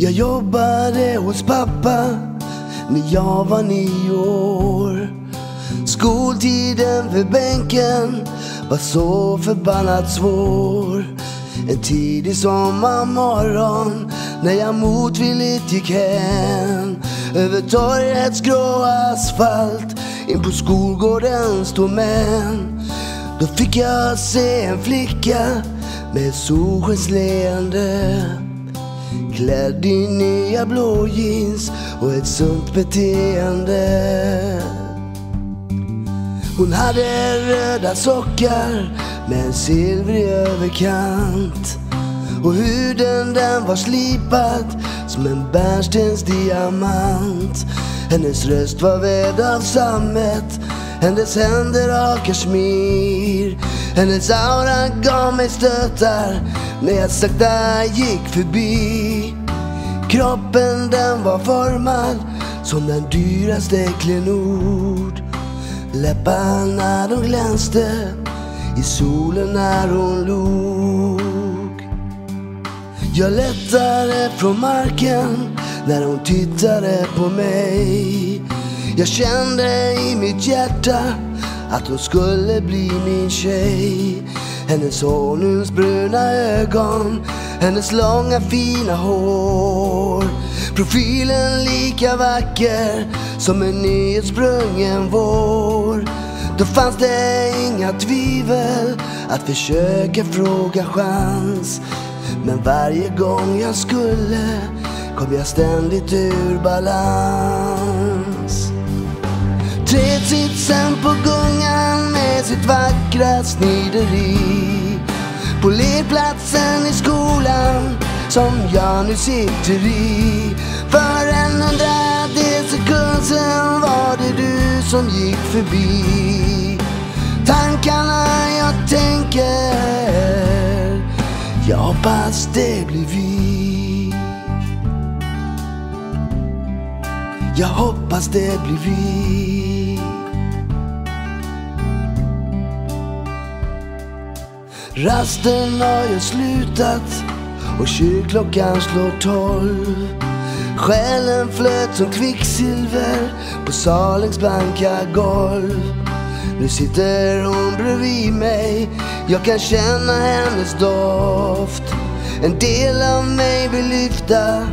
Jag jobbade hos pappa när jag var 9 år. Skoltiden vid bänken var så förbannat svår. En tidig sommarmorgon när jag motvilligt gick hem över torgets grå asfalt in på skolgårdens domän. Då fick jag se en flicka med solskensleende, klädd i nya blå jeans och ett sunt beteende. Hon hade röda sockar med en silvrig överkant, och huden den var slipad som en bärnstensdiamant. Hennes röst var vävd av sammet, hennes händer av kashmir. Hennes aura gav mig stötar när jag sakta gick förbi. Kroppen den var formad som den dyraste klenod. Läpparna de glänste i solen när hon log. Jag lättade från marken när hon tittade på mig. Jag kände i mitt hjärta att hon skulle bli min tjej. Hennes honungsbruna ögon, hennes långa fina hår, profilen lika vacker som en nyutsprungen vår. Då fanns det inga tvivel att försöka fråga chans. Men varje gång jag skulle kom jag ständigt ur balans. Träsitsen på gungan med sitt vackra snideri, på lekplatsen i skolan som jag nu sitter i. För 100 sekund sen var det du som gick förbi. Tankarna jag tänker, jag hoppas det blir vi. Jag hoppas det blir vi. Rasten har ju slutat och kyrkklockan slår 12. Själen flöt som kvicksilver på salens blanka golv. Nu sitter hon bredvid mig, jag kan känna hennes doft. En del av mig vill lyfta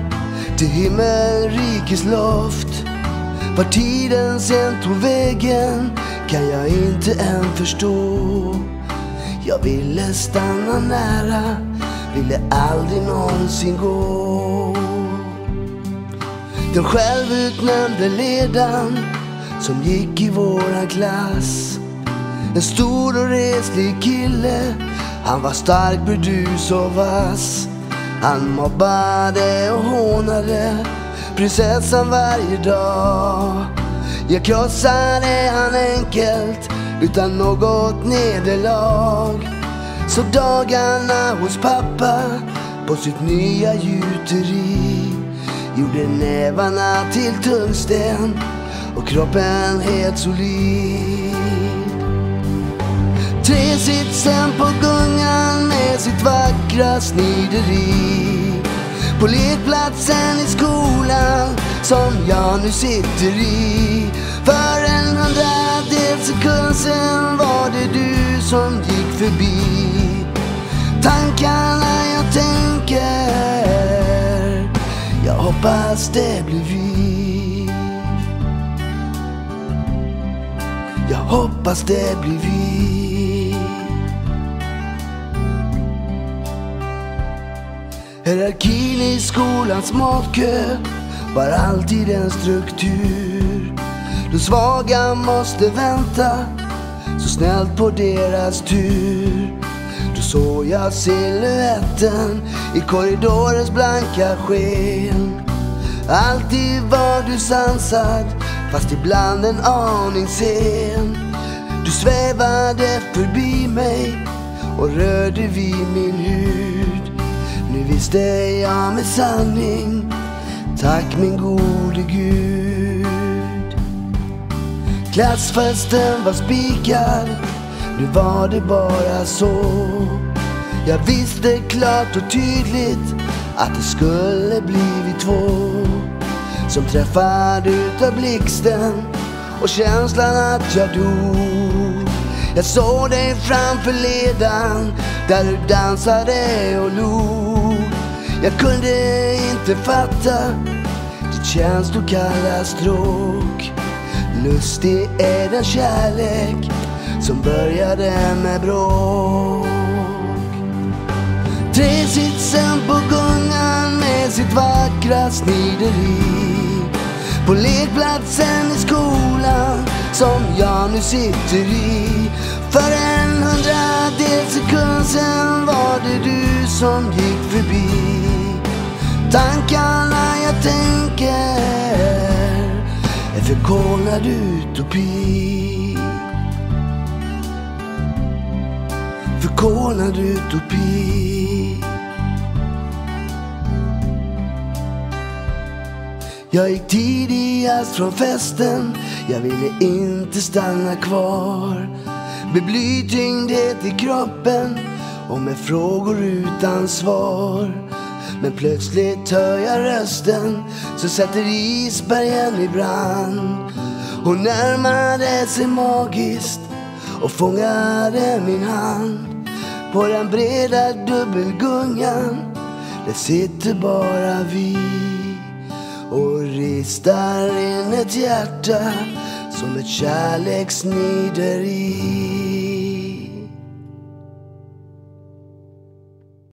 till himmelrikes loft. Var tiden sen tog vägen kan jag inte än förstå. Jag ville stanna nära, ville aldrig någonsin gå. Den självutnämnde ledaren som gick i våran klass, en stor och reslig kille, han var stark, burdus och vass. Han mobbade och hånade prinsessan varje dag. Jag krossade han enkelt utan något nederlag. Så dagarna hos pappa på sitt nya gjuteri gjorde nävarna till tungsten och kroppen helt solid. Träsitsen på gungan med sitt vackra snideri, på lekplatsen i skolan som jag nu sitter i. För 100 sekund sen var det du som gick förbi. Tankarna jag tänker, jag hoppas det blir vi. Jag hoppas det blir vi. Hierarkin i skolans matkö var alltid en struktur. De svaga måste vänta så snällt på deras tur. Då såg jag silhuetten i korridorens blanka sken. Alltid var du sansad, fast ibland en aning sen. Du svävade förbi mig och rörde vid min hud. Nu visste jag med sanning, tack min gode Gud. Klassfesten var spikad, nu var det bara så. Jag visste klart och tydligt att det skulle blivit två som träffade utav blixten och känslan att jag dog. Jag såg dig framför ledan där du dansade och log. Jag kunde inte fatta ditt känslokalla stråk. Lustig är den kärlek som började med bråk. Tresitsen på gungan med sitt vackra snideri, på lekplatsen i skolan som jag nu sitter i. För 100 sekund sen var det du som gick förbi. Tankarna jag tänker är förkolnad utopi. Förkolnad utopi. Jag gick tidigast från festen, jag ville inte stanna kvar. Med blytyngdhet i kroppen och med frågor utan svar. Men plötsligt hör jag rösten som sätter isbergen i brand. Hon närmade sig magiskt och fångade min hand. På den breda dubbelgungan, där sitter bara vi och ristar in ett hjärta som ett kärleksnideri.